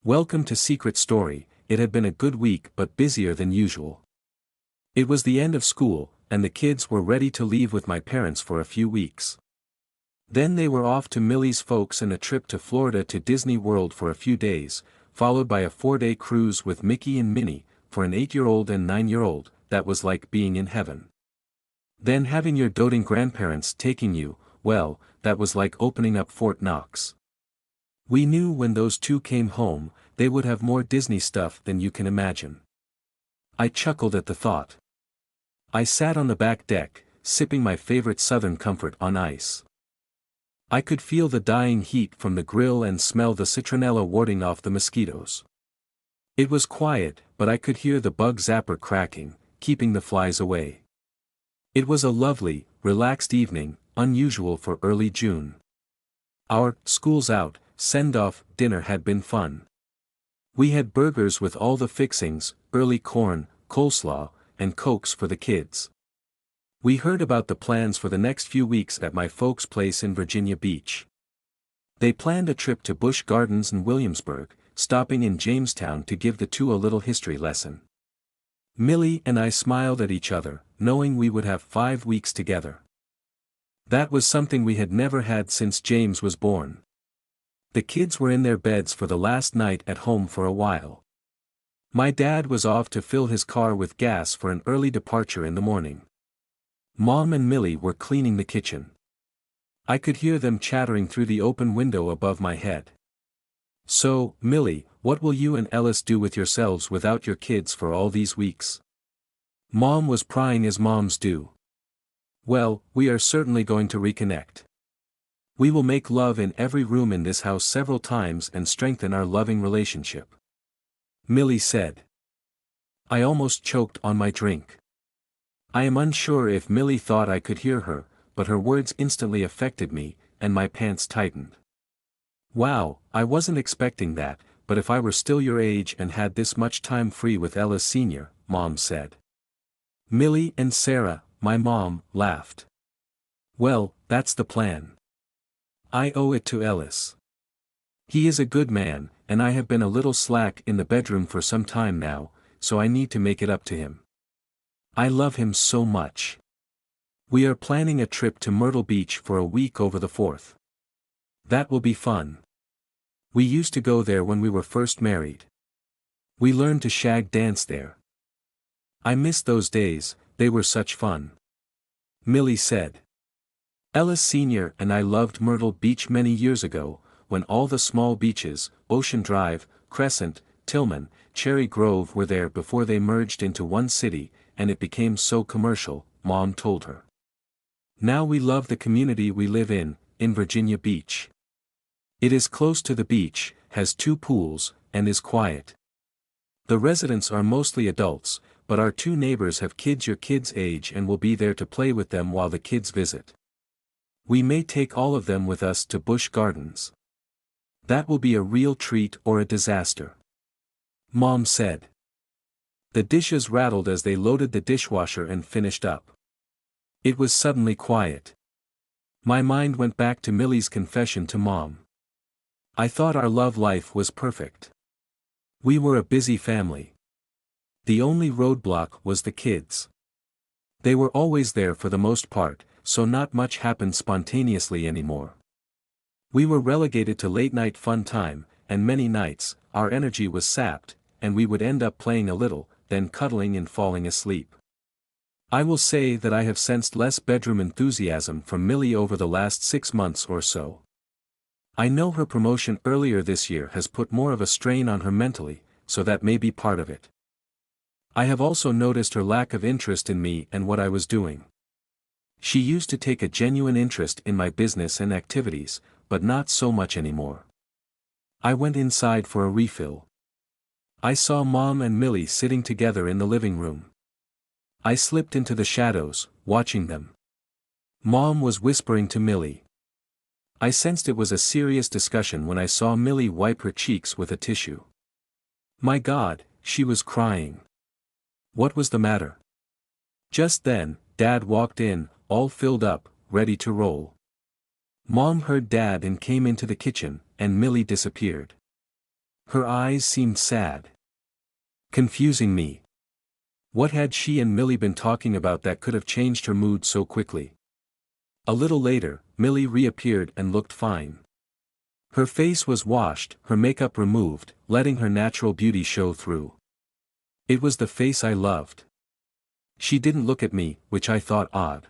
Welcome to Secret Story. It had been a good week but busier than usual. It was the end of school, and the kids were ready to leave with my parents for a few weeks. Then they were off to Millie's folks and a trip to Florida to Disney World for a few days, followed by a 4-day cruise with Mickey and Minnie. For an 8-year-old and 9-year-old, that was like being in heaven. Then having your doting grandparents taking you, well, that was like opening up Fort Knox. We knew when those two came home, they would have more Disney stuff than you can imagine. I chuckled at the thought. I sat on the back deck, sipping my favorite Southern Comfort on ice. I could feel the dying heat from the grill and smell the citronella warding off the mosquitoes. It was quiet, but I could hear the bug zapper cracking, keeping the flies away. It was a lovely, relaxed evening, unusual for early June. Our "school's out" send-off dinner had been fun. We had burgers with all the fixings, early corn, coleslaw, and cokes for the kids. We heard about the plans for the next few weeks at my folks' place in Virginia Beach. They planned a trip to Busch Gardens and Williamsburg, stopping in Jamestown to give the two a little history lesson. Millie and I smiled at each other, knowing we would have 5 weeks together. That was something we had never had since James was born. The kids were in their beds for the last night at home for a while. My dad was off to fill his car with gas for an early departure in the morning. Mom and Millie were cleaning the kitchen. I could hear them chattering through the open window above my head. "So, Millie, what will you and Ellis do with yourselves without your kids for all these weeks?" Mom was prying as moms do. "Well, we are certainly going to reconnect. We will make love in every room in this house several times and strengthen our loving relationship," Millie said. I almost choked on my drink. I am unsure if Millie thought I could hear her, but her words instantly affected me, and my pants tightened. "Wow, I wasn't expecting that, but if I were still your age and had this much time free with Ellis Sr., Mom said. Millie and Sarah, my mom, laughed. "Well, that's the plan. I owe it to Ellis. He is a good man, and I have been a little slack in the bedroom for some time now, so I need to make it up to him. I love him so much. We are planning a trip to Myrtle Beach for a week over the 4th. That will be fun. We used to go there when we were first married. We learned to shag dance there. I miss those days, they were such fun," Millie said. Ellis Sr. and I loved Myrtle Beach many years ago, when all the small beaches, Ocean Drive, Crescent, Tillman, Cherry Grove were there before they merged into one city, and it became so commercial, Mom told her. Now we love the community we live in Virginia Beach. It is close to the beach, has 2 pools, and is quiet. The residents are mostly adults, but our 2 neighbors have kids your kids' age and will be there to play with them while the kids visit. We may take all of them with us to Busch Gardens. That will be a real treat or a disaster," Mom said. The dishes rattled as they loaded the dishwasher and finished up. It was suddenly quiet. My mind went back to Millie's confession to Mom. I thought our love life was perfect. We were a busy family. The only roadblock was the kids. They were always there for the most part, so not much happened spontaneously anymore. We were relegated to late-night fun time, and many nights, our energy was sapped, and we would end up playing a little, then cuddling and falling asleep. I will say that I have sensed less bedroom enthusiasm from Millie over the last 6 months or so. I know her promotion earlier this year has put more of a strain on her mentally, so that may be part of it. I have also noticed her lack of interest in me and what I was doing. She used to take a genuine interest in my business and activities, but not so much anymore. I went inside for a refill. I saw Mom and Millie sitting together in the living room. I slipped into the shadows, watching them. Mom was whispering to Millie. I sensed it was a serious discussion when I saw Millie wipe her cheeks with a tissue. My God, she was crying. What was the matter? Just then, Dad walked in, all filled up, ready to roll. Mom heard Dad and came into the kitchen, and Millie disappeared. Her eyes seemed sad. Confusing me. What had she and Millie been talking about that could have changed her mood so quickly? A little later, Millie reappeared and looked fine. Her face was washed, her makeup removed, letting her natural beauty show through. It was the face I loved. She didn't look at me, which I thought odd.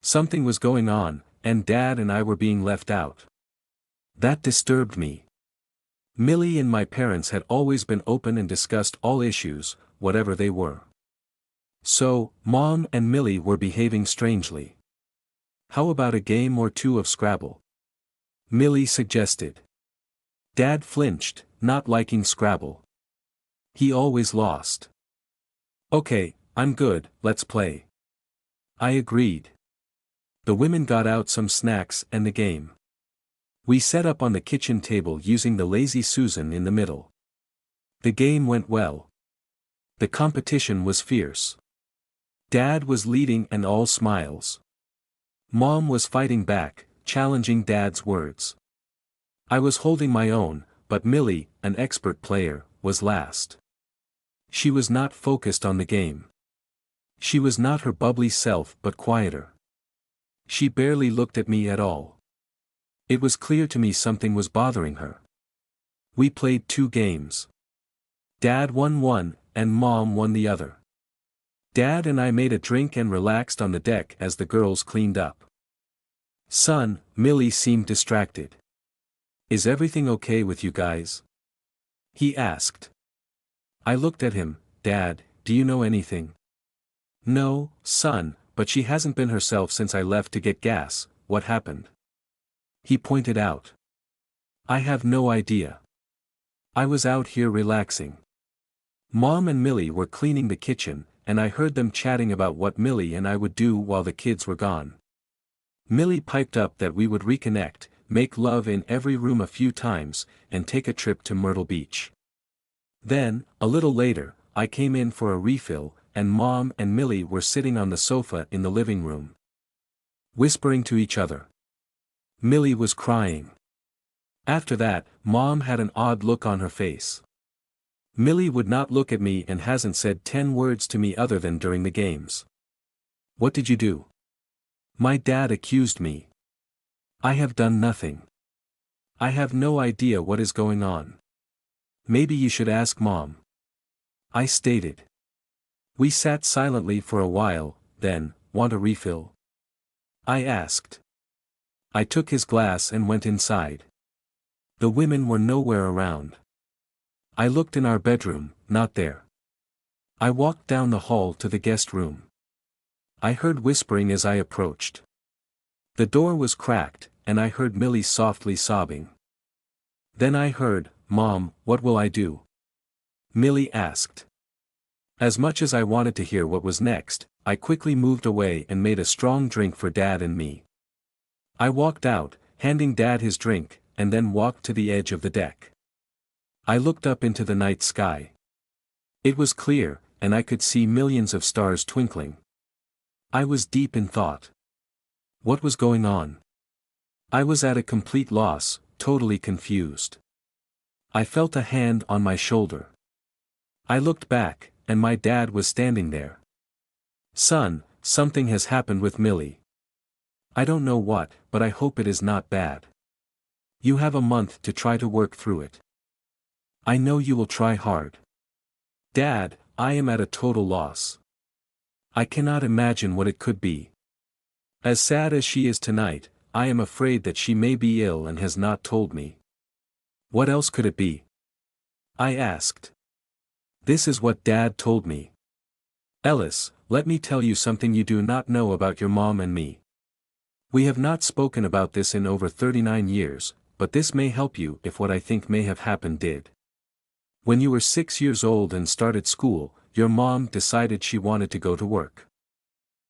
Something was going on, and Dad and I were being left out. That disturbed me. Millie and my parents had always been open and discussed all issues, whatever they were. So, Mom and Millie were behaving strangely. How about a game or two of Scrabble? Millie suggested. Dad flinched, not liking Scrabble. He always lost. Okay, I'm good, let's play. I agreed. The women got out some snacks and the game. We set up on the kitchen table using the Lazy Susan in the middle. The game went well. The competition was fierce. Dad was leading and all smiles. Mom was fighting back, challenging Dad's words. I was holding my own, but Millie, an expert player, was last. She was not focused on the game. She was not her bubbly self but quieter. She barely looked at me at all. It was clear to me something was bothering her. We played 2 games. Dad won one, and Mom won the other. Dad and I made a drink and relaxed on the deck as the girls cleaned up. Son, Millie seemed distracted. Is everything okay with you guys? He asked. I looked at him. Dad, do you know anything? No, son, but she hasn't been herself since I left to get gas. What happened? He pointed out. I have no idea. I was out here relaxing. Mom and Millie were cleaning the kitchen, and I heard them chatting about what Millie and I would do while the kids were gone. Millie piped up that we would reconnect, make love in every room a few times, and take a trip to Myrtle Beach. Then, a little later, I came in for a refill, and Mom and Millie were sitting on the sofa in the living room, whispering to each other. Millie was crying. After that, Mom had an odd look on her face. Millie would not look at me and hasn't said 10 words to me other than during the games. What did you do? My dad accused me. I have done nothing. I have no idea what is going on. Maybe you should ask Mom. I stated. We sat silently for a while, then, want a refill? I asked. I took his glass and went inside. The women were nowhere around. I looked in our bedroom, not there. I walked down the hall to the guest room. I heard whispering as I approached. The door was cracked, and I heard Millie softly sobbing. Then I heard, Mom, what will I do? Millie asked. As much as I wanted to hear what was next, I quickly moved away and made a strong drink for Dad and me. I walked out, handing Dad his drink, and then walked to the edge of the deck. I looked up into the night sky. It was clear, and I could see millions of stars twinkling. I was deep in thought. What was going on? I was at a complete loss, totally confused. I felt a hand on my shoulder. I looked back, and my dad was standing there. Son, something has happened with Millie. I don't know what, but I hope it is not bad. You have a month to try to work through it. I know you will try hard. Dad, I am at a total loss. I cannot imagine what it could be. As sad as she is tonight, I am afraid that she may be ill and has not told me. What else could it be? I asked. This is what Dad told me. Ellis, let me tell you something you do not know about your mom and me. We have not spoken about this in over 39 years, but this may help you if what I think may have happened did. When you were 6 years old and started school, your mom decided she wanted to go to work.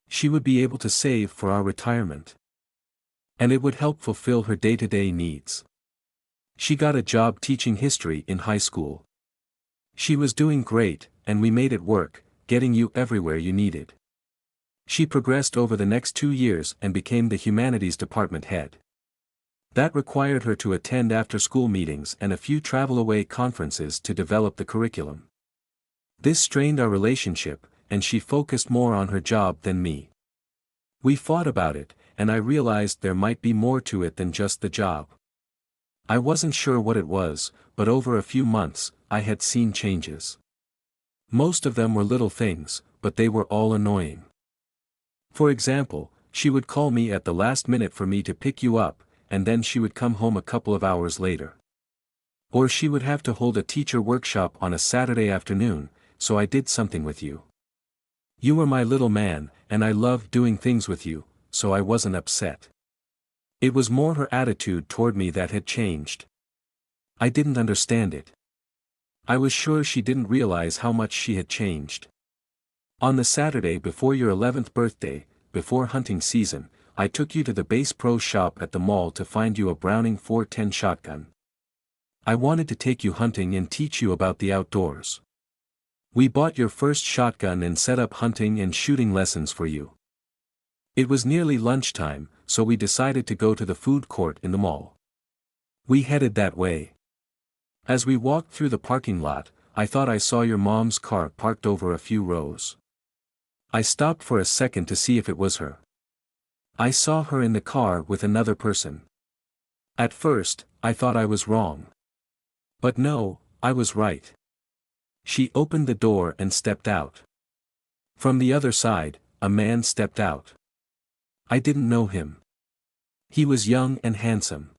She would be able to save for our retirement. And it would help fulfill her day-to-day needs. She got a job teaching history in high school. She was doing great, and we made it work, getting you everywhere you needed. She progressed over the next 2 years and became the humanities department head. That required her to attend after-school meetings and a few travel-away conferences to develop the curriculum. This strained our relationship, and she focused more on her job than me. We fought about it, and I realized there might be more to it than just the job. I wasn't sure what it was, but over a few months, I had seen changes. Most of them were little things, but they were all annoying. For example, she would call me at the last minute for me to pick you up, and then she would come home a couple of hours later. Or she would have to hold a teacher workshop on a Saturday afternoon, so I did something with you. You were my little man, and I loved doing things with you, so I wasn't upset. It was more her attitude toward me that had changed. I didn't understand it. I was sure she didn't realize how much she had changed. On the Saturday before your 11th birthday, before hunting season, I took you to the Bass Pro shop at the mall to find you a Browning 410 shotgun. I wanted to take you hunting and teach you about the outdoors. We bought your first shotgun and set up hunting and shooting lessons for you. It was nearly lunchtime, so we decided to go to the food court in the mall. We headed that way. As we walked through the parking lot, I thought I saw your mom's car parked over a few rows. I stopped for a second to see if it was her. I saw her in the car with another person. At first, I thought I was wrong. But no, I was right. She opened the door and stepped out. From the other side, a man stepped out. I didn't know him. He was young and handsome.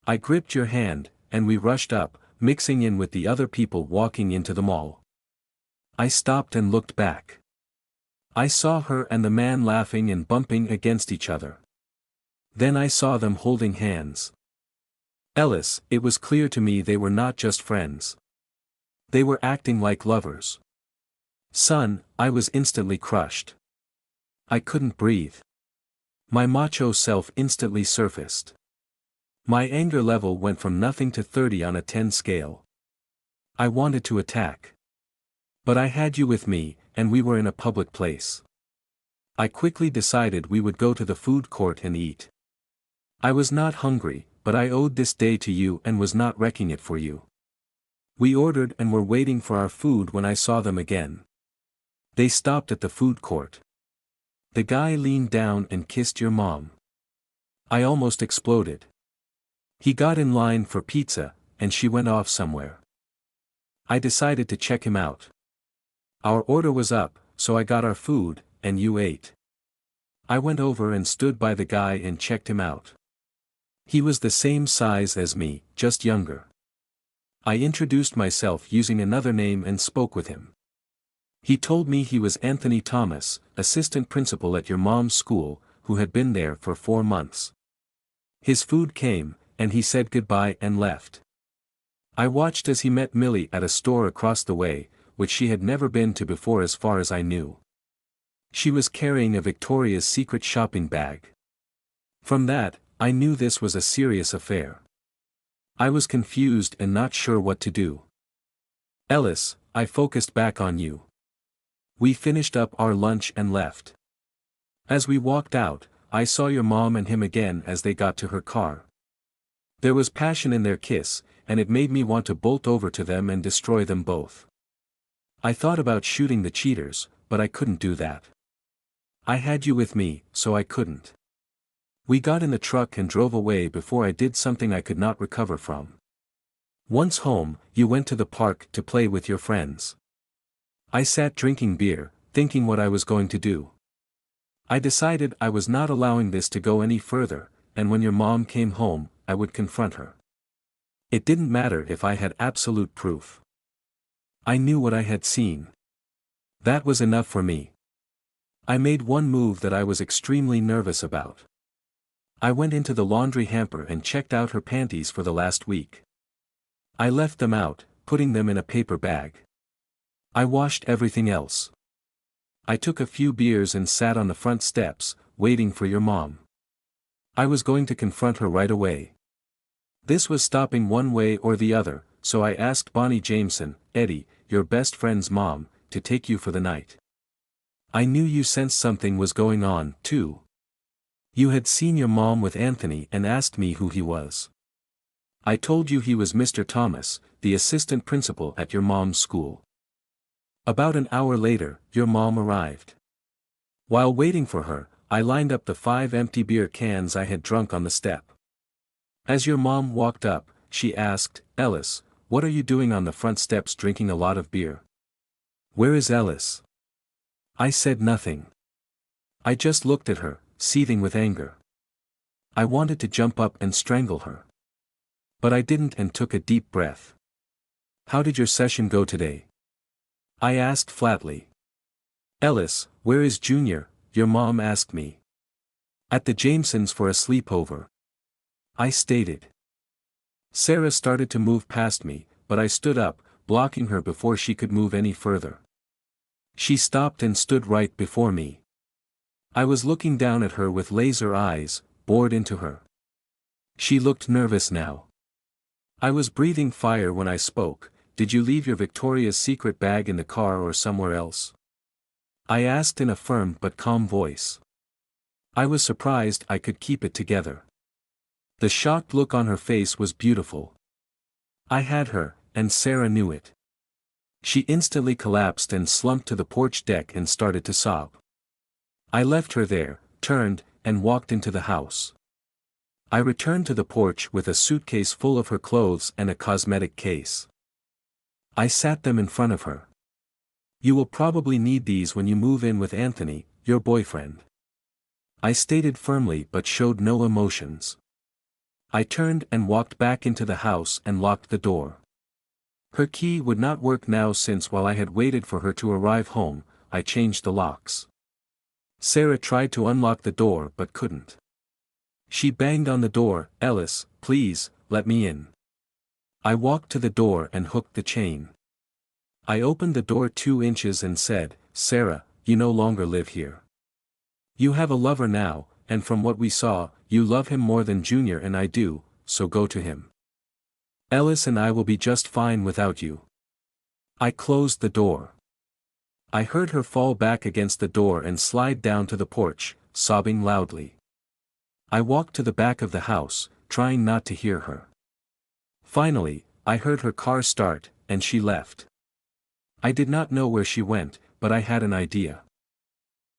I gripped your hand, and we rushed up, mixing in with the other people walking into the mall. I stopped and looked back. I saw her and the man laughing and bumping against each other. Then I saw them holding hands. Ellis, it was clear to me they were not just friends. They were acting like lovers. Son, I was instantly crushed. I couldn't breathe. My macho self instantly surfaced. My anger level went from nothing to 30 on a 10 scale. I wanted to attack. But I had you with me, and we were in a public place. I quickly decided we would go to the food court and eat. I was not hungry, but I owed this day to you and was not wrecking it for you. We ordered and were waiting for our food when I saw them again. They stopped at the food court. The guy leaned down and kissed your mom. I almost exploded. He got in line for pizza, and she went off somewhere. I decided to check him out. Our order was up, so I got our food, and you ate. I went over and stood by the guy and checked him out. He was the same size as me, just younger. I introduced myself using another name and spoke with him. He told me he was Anthony Thomas, assistant principal at your mom's school, who had been there for 4 months. His food came, and he said goodbye and left. I watched as he met Millie at a store across the way, which she had never been to before as far as I knew. She was carrying a Victoria's Secret shopping bag. From that, I knew this was a serious affair. I was confused and not sure what to do. Ellis, I focused back on you. We finished up our lunch and left. As we walked out, I saw your mom and him again as they got to her car. There was passion in their kiss, and it made me want to bolt over to them and destroy them both. I thought about shooting the cheaters, but I couldn't do that. I had you with me, so I couldn't. We got in the truck and drove away before I did something I could not recover from. Once home, you went to the park to play with your friends. I sat drinking beer, thinking what I was going to do. I decided I was not allowing this to go any further, and when your mom came home, I would confront her. It didn't matter if I had absolute proof. I knew what I had seen. That was enough for me. I made one move that I was extremely nervous about. I went into the laundry hamper and checked out her panties for the last week. I left them out, putting them in a paper bag. I washed everything else. I took a few beers and sat on the front steps, waiting for your mom. I was going to confront her right away. This was stopping one way or the other, so I asked Bonnie Jameson, Eddie, your best friend's mom, to take you for the night. I knew you sensed something was going on, too. You had seen your mom with Anthony and asked me who he was. I told you he was Mr. Thomas, the assistant principal at your mom's school. About an hour later, your mom arrived. While waiting for her, I lined up the 5 empty beer cans I had drunk on the step. As your mom walked up, she asked, "Ellis, what are you doing on the front steps drinking a lot of beer? Where is Ellis?" I said nothing. I just looked at her, seething with anger. I wanted to jump up and strangle her. But I didn't and took a deep breath. "How did your session go today?" I asked flatly. "Ellis, where is Junior?" your mom asked me. "At the Jamesons for a sleepover," I stated. Sarah started to move past me, but I stood up, blocking her before she could move any further. She stopped and stood right before me. I was looking down at her with laser eyes, bored into her. She looked nervous now. I was breathing fire when I spoke. "Did you leave your Victoria's Secret bag in the car or somewhere else?" I asked in a firm but calm voice. I was surprised I could keep it together. The shocked look on her face was beautiful. I had her, and Sarah knew it. She instantly collapsed and slumped to the porch deck and started to sob. I left her there, turned, and walked into the house. I returned to the porch with a suitcase full of her clothes and a cosmetic case. I sat them in front of her. "You will probably need these when you move in with Anthony, your boyfriend," I stated firmly but showed no emotions. I turned and walked back into the house and locked the door. Her key would not work now since while I had waited for her to arrive home, I changed the locks. Sarah tried to unlock the door but couldn't. She banged on the door, "Ellis, please, let me in." I walked to the door and hooked the chain. I opened the door 2 inches and said, "Sarah, you no longer live here. You have a lover now, and from what we saw, you love him more than Junior and I do, so go to him. Ellis and I will be just fine without you." I closed the door. I heard her fall back against the door and slide down to the porch, sobbing loudly. I walked to the back of the house, trying not to hear her. Finally, I heard her car start, and she left. I did not know where she went, but I had an idea.